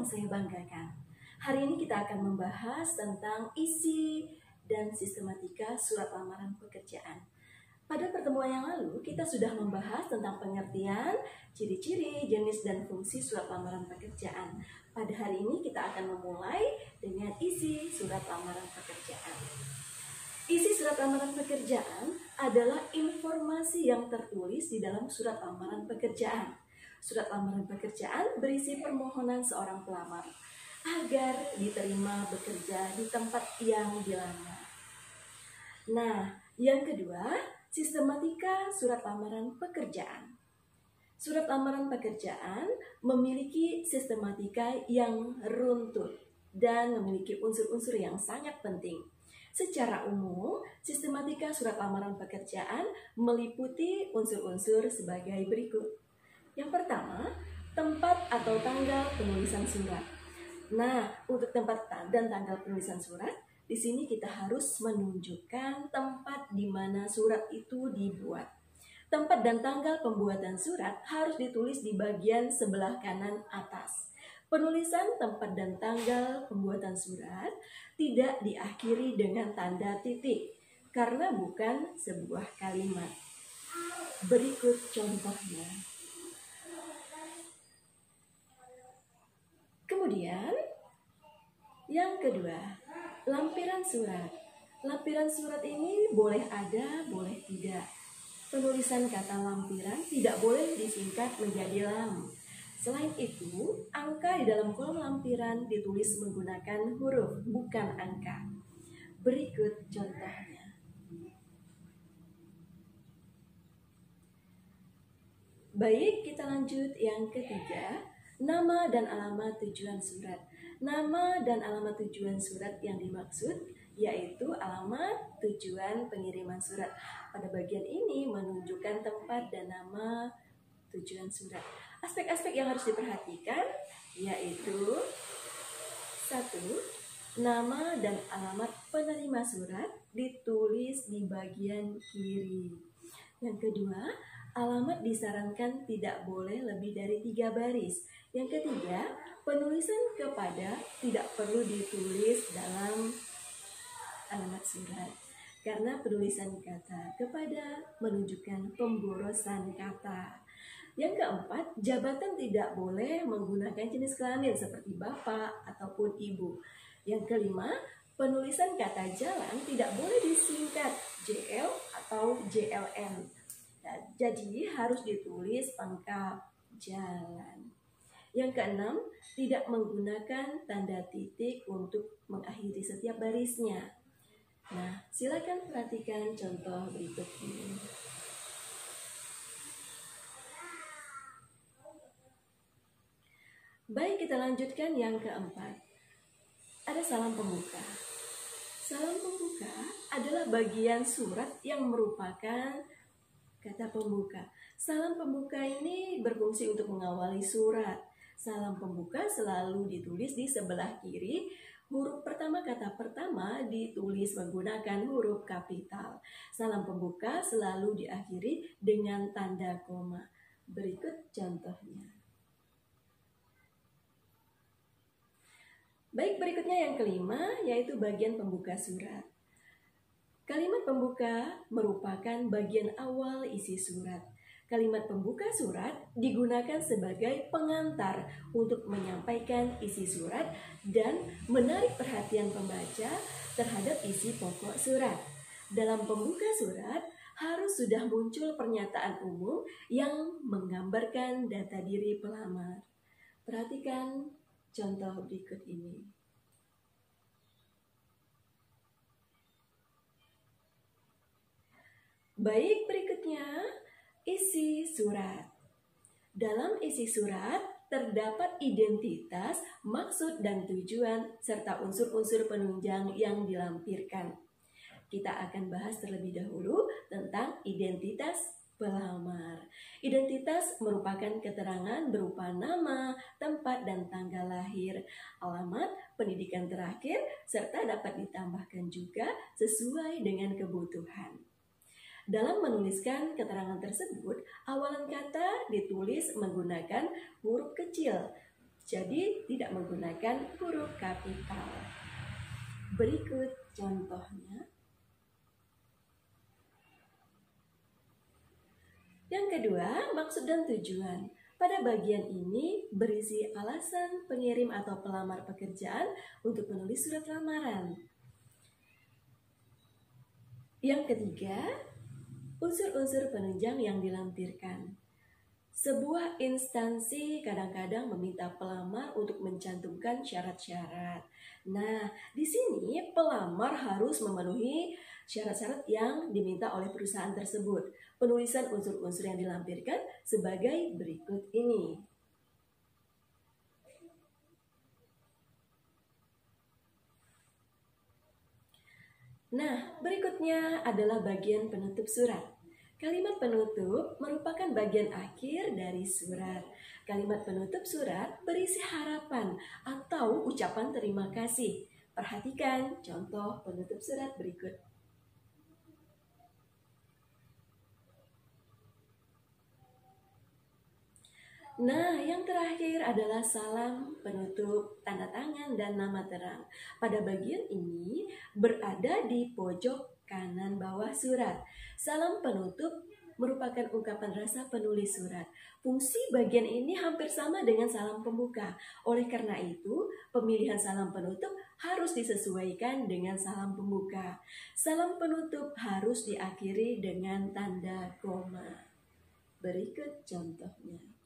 yang saya banggakan. Hari ini kita akan membahas tentang isi dan sistematika surat lamaran pekerjaan. Pada pertemuan yang lalu, kita sudah membahas tentang pengertian, ciri-ciri, jenis, dan fungsi surat lamaran pekerjaan. Pada hari ini kita akan memulai dengan isi surat lamaran pekerjaan. Isi surat lamaran pekerjaan adalah informasi yang tertulis di dalam surat lamaran pekerjaan. Surat lamaran pekerjaan berisi permohonan seorang pelamar agar diterima bekerja di tempat yang dilamar. Nah, yang kedua, sistematika surat lamaran pekerjaan. Surat lamaran pekerjaan memiliki sistematika yang runtut dan memiliki unsur-unsur yang sangat penting. Secara umum, sistematika surat lamaran pekerjaan meliputi unsur-unsur sebagai berikut. Yang pertama, tempat atau tanggal penulisan surat. Nah, untuk tempat dan tanggal penulisan surat, di sini kita harus menunjukkan tempat di mana surat itu dibuat. Tempat dan tanggal pembuatan surat harus ditulis di bagian sebelah kanan atas. Penulisan tempat dan tanggal pembuatan surat tidak diakhiri dengan tanda titik karena bukan sebuah kalimat. Berikut contohnya. Kemudian, yang kedua, lampiran surat. Lampiran surat ini boleh ada, boleh tidak. Penulisan kata lampiran tidak boleh disingkat menjadi lam. Selain itu, angka di dalam kolom lampiran ditulis menggunakan huruf, bukan angka. Berikut contohnya. Baik, kita lanjut yang ketiga, nama dan alamat tujuan surat. Nama dan alamat tujuan surat yang dimaksud yaitu alamat tujuan pengiriman surat. Pada bagian ini menunjukkan tempat dan nama tujuan surat. Aspek-aspek yang harus diperhatikan yaitu 1. Nama dan alamat penerima surat ditulis di bagian kiri. Yang kedua, alamat disarankan tidak boleh lebih dari 3 baris. Yang ketiga, penulisan kepada tidak perlu ditulis dalam alamat surat karena penulisan kata kepada menunjukkan pemborosan kata. Yang keempat, jabatan tidak boleh menggunakan jenis kelamin seperti bapak ataupun ibu. Yang kelima, penulisan kata jalan tidak boleh disingkat JL atau JLN. Nah, jadi harus ditulis lengkap jalan. Yang keenam, tidak menggunakan tanda titik untuk mengakhiri setiap barisnya. Nah, silakan perhatikan contoh berikut ini. Baik, kita lanjutkan yang keempat. Ada salam pembuka. Salam pembuka adalah bagian surat yang merupakan kata pembuka. Salam pembuka ini berfungsi untuk mengawali surat. Salam pembuka selalu ditulis di sebelah kiri. Huruf pertama kata pertama ditulis menggunakan huruf kapital. Salam pembuka selalu diakhiri dengan tanda koma. Berikut contohnya. Baik, berikutnya yang kelima yaitu bagian pembuka surat. Kalimat pembuka merupakan bagian awal isi surat. Kalimat pembuka surat digunakan sebagai pengantar untuk menyampaikan isi surat dan menarik perhatian pembaca terhadap isi pokok surat. Dalam pembuka surat harus sudah muncul pernyataan umum yang menggambarkan data diri pelamar. Perhatikan contoh berikut ini. Baik, berikutnya isi surat. Dalam isi surat terdapat identitas, maksud dan tujuan serta unsur-unsur penunjang yang dilampirkan. Kita akan bahas terlebih dahulu tentang identitas pelamar. Identitas merupakan keterangan berupa nama, tempat, dan tanggal lahir, alamat, pendidikan terakhir, serta dapat ditambahkan juga sesuai dengan kebutuhan. Dalam menuliskan keterangan tersebut, awalan kata ditulis menggunakan huruf kecil. jadi tidak menggunakan huruf kapital. Berikut contohnya. Yang kedua, maksud dan tujuan. Pada bagian ini berisi alasan pengirim atau pelamar pekerjaan untuk menulis surat lamaran. Yang ketiga, unsur-unsur penunjang yang dilampirkan. Sebuah instansi kadang-kadang meminta pelamar untuk mencantumkan syarat-syarat. Nah, di sini pelamar harus memenuhi syarat-syarat yang diminta oleh perusahaan tersebut. Penulisan unsur-unsur yang dilampirkan sebagai berikut ini. Nah, berikutnya adalah bagian penutup surat. Kalimat penutup merupakan bagian akhir dari surat. Kalimat penutup surat berisi harapan atau ucapan terima kasih. Perhatikan contoh penutup surat berikut. Nah, yang terakhir adalah salam penutup, tanda tangan, dan nama terang. Pada bagian ini berada di pojok kanan bawah surat. Salam penutup merupakan ungkapan rasa penulis surat. Fungsi bagian ini hampir sama dengan salam pembuka. Oleh karena itu, pemilihan salam penutup harus disesuaikan dengan salam pembuka. Salam penutup harus diakhiri dengan tanda koma. Berikut contohnya.